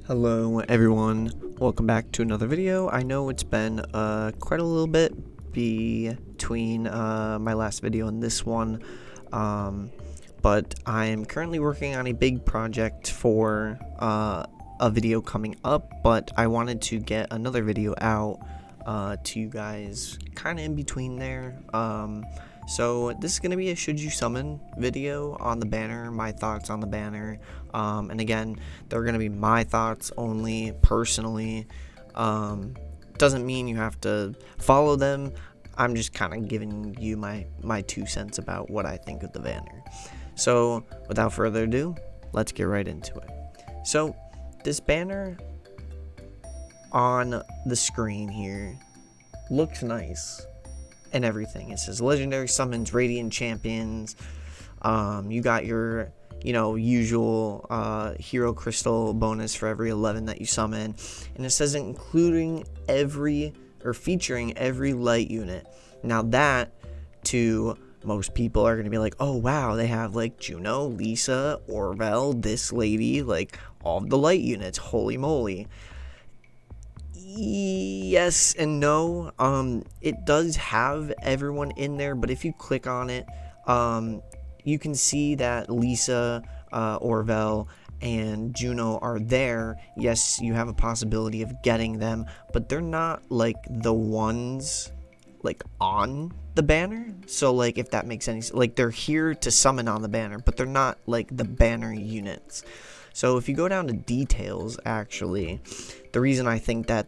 Hello everyone, welcome back to another video. I know it's been quite a little bit between my last video and this one, but I am currently working on a big project for a video coming up, but I wanted to get another video out to you guys kind of in between there. So this is going to be a should you summon video on the banner, my thoughts on the banner, and again, they're going to be my thoughts only personally. Doesn't mean you have to follow them. I'm just kind of giving you my 2 cents about what I think of the banner. So without further ado, let's get right into it. So this banner on the screen here looks nice and everything. It says legendary summons, radiant champions. You got your usual hero crystal bonus for every 11 that you summon, and it says including featuring every light unit. Now that, to most people, are going to be like, oh wow, they have like Juno, Lisa, Orvel, this lady, like all of the light units, holy moly. Yes and no. It does have everyone in there, but if you click on it, you can see that Lisa, Orvel, and Juno are there. Yes, you have a possibility of getting them, but they're not like the ones like on the banner. So like, if that makes any sense, like they're here to summon on the banner, but they're not like the banner units. So if you go down to details, actually, the reason I think that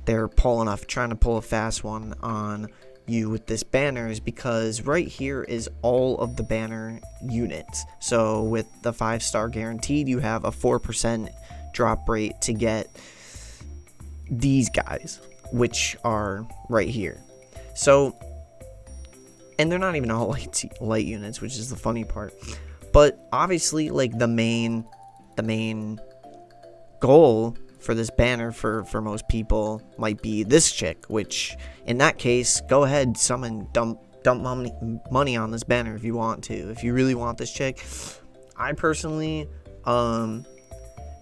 they're trying to pull a fast one on you with this banner is because right here is all of the banner units. So with the 5-star guaranteed, you have a 4% drop rate to get these guys, which are right here. So, and they're not even all light units, which is the funny part. But obviously, like the main goal for this banner for most people might be this chick, which in that case, go ahead, dump money on this banner if you want to. If you really want this chick, I personally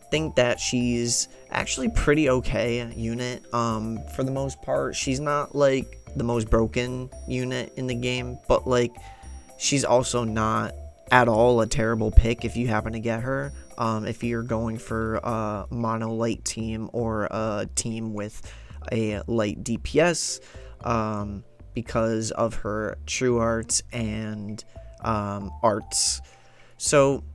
think that she's actually pretty okay unit. For the most part, she's not like the most broken unit in the game, but like she's also not at all a terrible pick if you happen to get her. If you're going for a mono light team or a team with a light DPS, because of her true arts and arts. So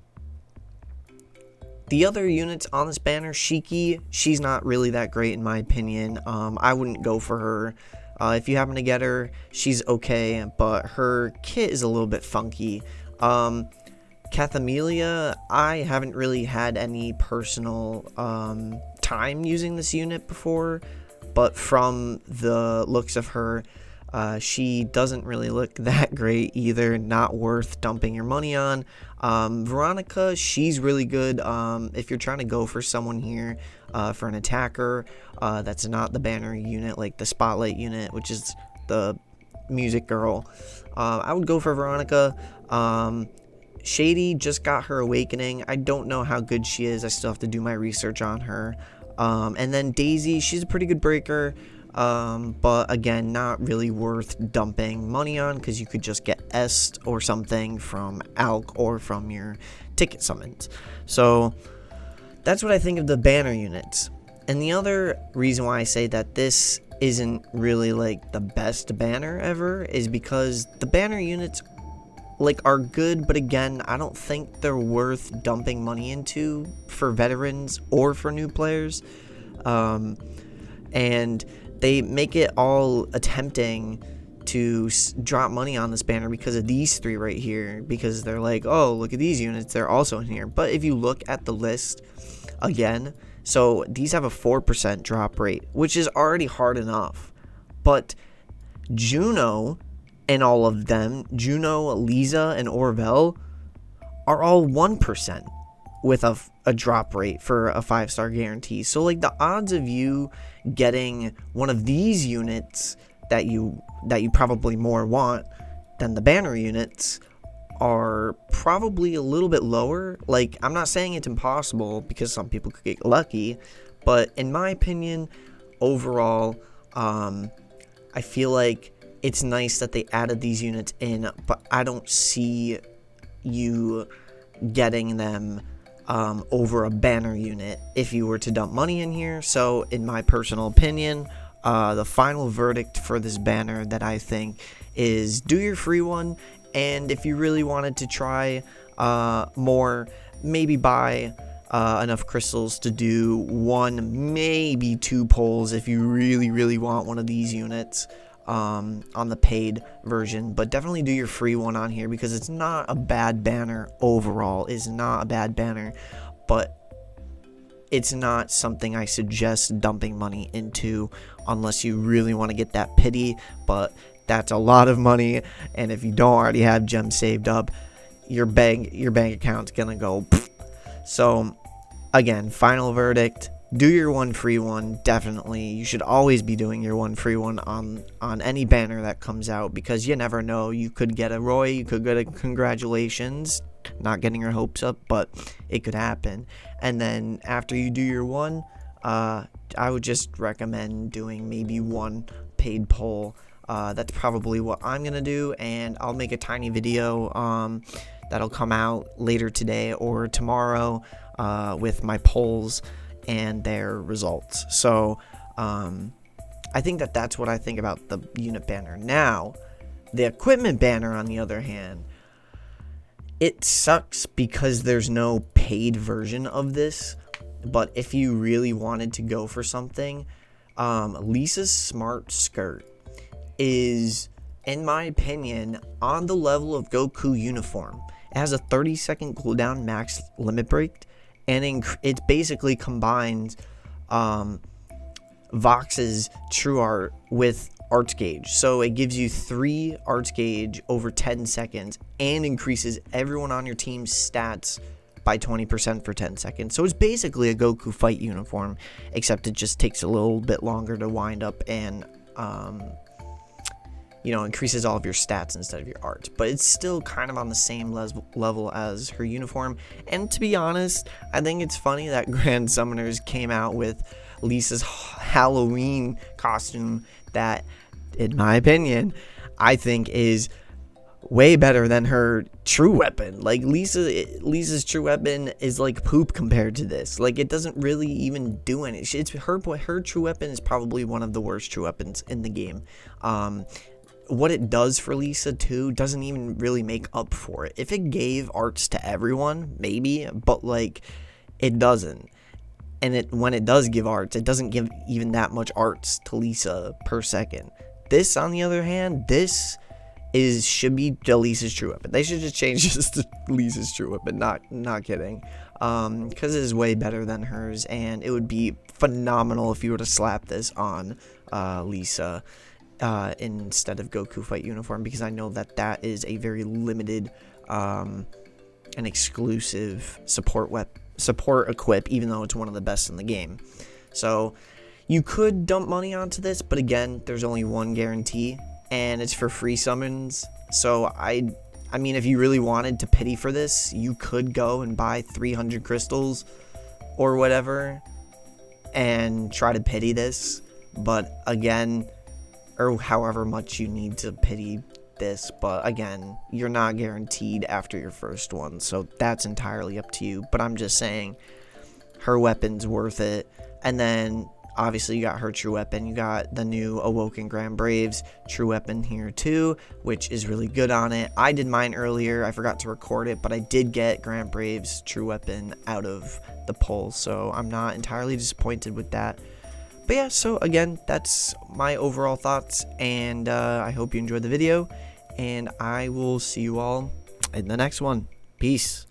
the other units on this banner, Shiki, she's not really that great in my opinion. I wouldn't go for her. If you happen to get her, she's okay, but her kit is a little bit funky. Cathamelia, I haven't really had any personal time using this unit before, but from the looks of her, she doesn't really look that great either. Not worth dumping your money on. Veronica, she's really good if you're trying to go for someone here, for an attacker that's not the banner unit, like the spotlight unit, which is the music girl. I would go for Veronica. Shady just got her awakening. I don't know how good she is. I still have to do my research on her. And then Daisy, she's a pretty good breaker, but again, not really worth dumping money on, because you could just get Est or something from Alk or from your ticket summons. So that's what I think of the banner units. And the other reason why I say that this isn't really like the best banner ever is because the banner units like are good, but again, I don't think they're worth dumping money into for veterans or for new players. And they make it all attempting to drop money on this banner because of these three right here, because they're like, oh, look at these units, they're also in here. But if you look at the list again, so these have a 4% drop rate, which is already hard enough. But Juno and all of them, Juno, Lisa, and Orvel, are all 1% with a drop rate for a 5-star guarantee. So like the odds of you getting one of these units that you probably more want than the banner units are probably a little bit lower. Like, I'm not saying it's impossible because some people could get lucky, but in my opinion, overall, I feel like it's nice that they added these units in, but I don't see you getting them over a banner unit if you were to dump money in here. So in my personal opinion, the final verdict for this banner that I think is do your free one, and if you really wanted to try more, maybe buy enough crystals to do 1, maybe 2 pulls if you really want one of these units on the paid version. But definitely do your free one on here because it's not a bad banner overall. It's not a bad banner, but it's not something I suggest dumping money into unless you really want to get that pity. But that's a lot of money, and if you don't already have gems saved up, your bank account's gonna go pfft. So again, final verdict, do your 1 free one. Definitely, you should always be doing your 1 free one on any banner that comes out, because you never know, you could get a Roy, you could get a congratulations, not getting your hopes up, but it could happen. And then after you do your 1, I would just recommend doing maybe 1 paid pull. That's probably what I'm gonna do, and I'll make a tiny video that'll come out later today or tomorrow with my polls and their results. So I think that's what I think about the unit banner. Now, the equipment banner, on the other hand, it sucks because there's no paid version of this. But if you really wanted to go for something, Lisa's smart skirt is, in my opinion, on the level of Goku uniform. It has a 30-second cooldown max limit break, and it basically combines Vox's True Art with Arts Gauge. So it gives you 3 Arts Gauge over 10 seconds and increases everyone on your team's stats by 20% for 10 seconds. So it's basically a Goku fight uniform, except it just takes a little bit longer to wind up and increases all of your stats instead of your art. But it's still kind of on the same level as her uniform. And to be honest, I think it's funny that Grand Summoners came out with Lisa's Halloween costume that, in my opinion, I think is way better than her true weapon. Like, Lisa's true weapon is like poop compared to this. Like, it doesn't really even do anything. It's her true weapon is probably one of the worst true weapons in the game. What it does for Lisa too doesn't even really make up for it. If it gave arts to everyone, maybe, but like, it doesn't. And when it does give arts, it doesn't give even that much arts to Lisa per second. This, on the other hand, this should be Lisa's true weapon. They should just change this to Lisa's true weapon. Not kidding. Because it is way better than hers, and it would be phenomenal if you were to slap this on Lisa instead of Goku fight uniform, because I know that is a very limited and exclusive support equip, even though it's one of the best in the game. So you could dump money onto this, but again, there's only 1 guarantee, and it's for free summons. So I mean, if you really wanted to pity for this, you could go and buy 300 crystals or whatever and try to pity this. But again, or however much you need to pity this, but again, you're not guaranteed after your first one, so that's entirely up to you. But I'm just saying, her weapon's worth it. And then obviously you got her true weapon, you got the new Awoken Grand Braves true weapon here too, which is really good on it. I did mine earlier, I forgot to record it, but I did get Grand Braves true weapon out of the poll, so I'm not entirely disappointed with that. But yeah, so again, that's my overall thoughts, and I hope you enjoyed the video, and I will see you all in the next one. Peace.